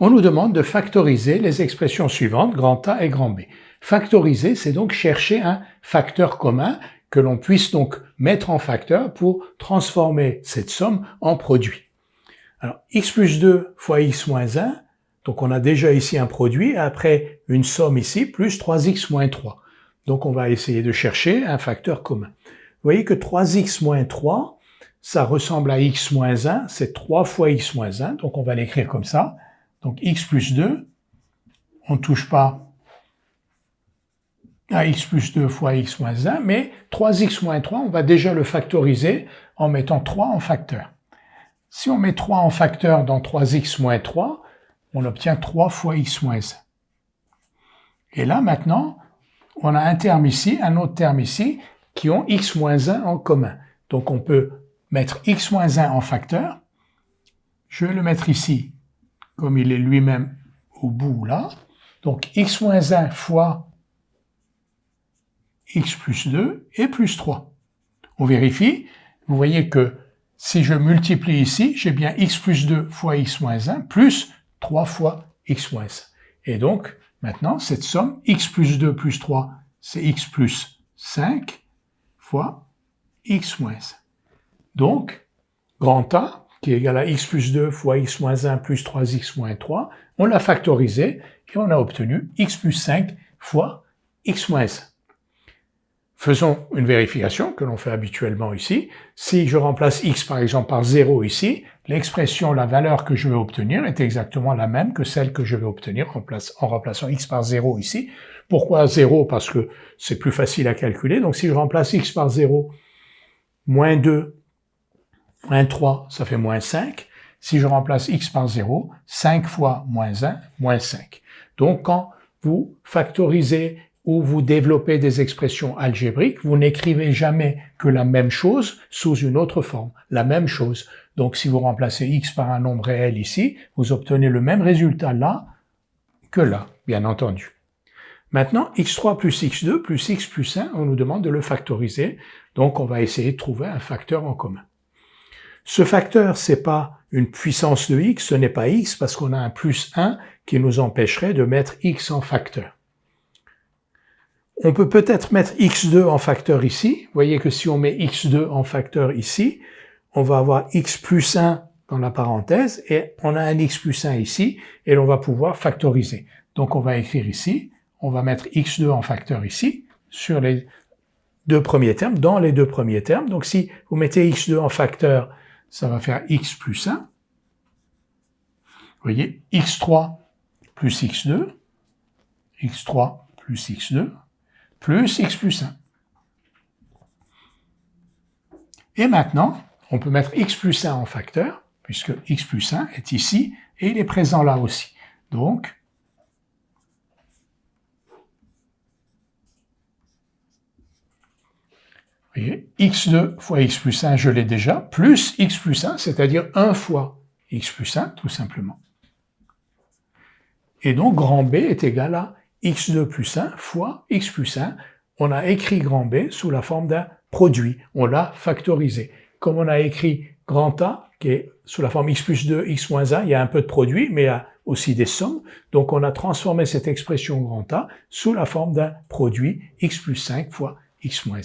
On nous demande de factoriser les expressions suivantes, grand A et grand B. Factoriser, c'est donc chercher un facteur commun que l'on puisse donc mettre en facteur pour transformer cette somme en produit. Alors, x plus 2 fois x moins 1, donc on a déjà ici un produit, après une somme ici, plus 3x moins 3. Donc on va essayer de chercher un facteur commun. Vous voyez que 3x moins 3, ça ressemble à x moins 1, c'est 3 fois x moins 1, donc on va l'écrire comme ça. Donc x plus 2, on ne touche pas à x plus 2 fois x moins 1, mais 3x moins 3, on va déjà le factoriser en mettant 3 en facteur. Si on met 3 en facteur dans 3x moins 3, on obtient 3 fois x moins 1. Et là, maintenant, on a un terme ici, un autre terme ici, qui ont x moins 1 en commun. Donc on peut mettre x moins 1 en facteur. Je vais le mettre ici, comme il est lui-même au bout là. Donc x moins 1 fois x plus 2 et plus 3. On vérifie. Vous voyez que si je multiplie ici, j'ai bien x plus 2 fois x moins 1 plus 3 fois x moins 1. Et donc, maintenant, cette somme, x plus 2 plus 3, c'est x plus 5 fois x moins 1. Donc, grand A, qui est égal à x plus 2 fois x moins 1 plus 3x moins 3, on l'a factorisé et on a obtenu x plus 5 fois x moins 1. Faisons une vérification que l'on fait habituellement ici. Si je remplace x par exemple par 0 ici, l'expression, la valeur que je vais obtenir est exactement la même que celle que je vais obtenir en remplaçant x par 0 ici. Pourquoi 0? Parce que c'est plus facile à calculer. Donc si je remplace x par 0, moins 2, moins 3, ça fait moins 5. Si je remplace x par 0, 5 fois moins 1, moins 5. Donc quand vous factorisez ou vous développez des expressions algébriques, vous n'écrivez jamais que la même chose sous une autre forme, la même chose. Donc si vous remplacez x par un nombre réel ici, vous obtenez le même résultat là que là, bien entendu. Maintenant, x3 plus x2 plus x plus 1, on nous demande de le factoriser, donc on va essayer de trouver un facteur en commun. Ce facteur, c'est pas une puissance de x, ce n'est pas x, parce qu'on a un plus 1 qui nous empêcherait de mettre x en facteur. On peut peut-être mettre x2 en facteur ici. Vous voyez que si on met x2 en facteur ici, on va avoir x plus 1 dans la parenthèse, et on a un x plus 1 ici, et l'on va pouvoir factoriser. Donc on va écrire ici, on va mettre x2 en facteur ici, sur les deux premiers termes, dans les deux premiers termes. Donc si vous mettez x2 en facteur, ça va faire x plus 1. Vous voyez, x3 plus x2, x3 plus x2, plus x plus 1. Et maintenant, on peut mettre x plus 1 en facteur, puisque x plus 1 est ici, et il est présent là aussi. Donc, vous voyez, x2 fois x plus 1, je l'ai déjà, plus x plus 1, c'est-à-dire 1 fois x plus 1, tout simplement. Et donc, grand B est égal à x2 plus 1 fois x plus 1. On a écrit grand B sous la forme d'un produit. On l'a factorisé. Comme on a écrit grand A, qui est sous la forme x plus 2, x moins 1, il y a un peu de produit, mais il y a aussi des sommes. Donc on a transformé cette expression grand A sous la forme d'un produit x plus 5 fois x moins 1.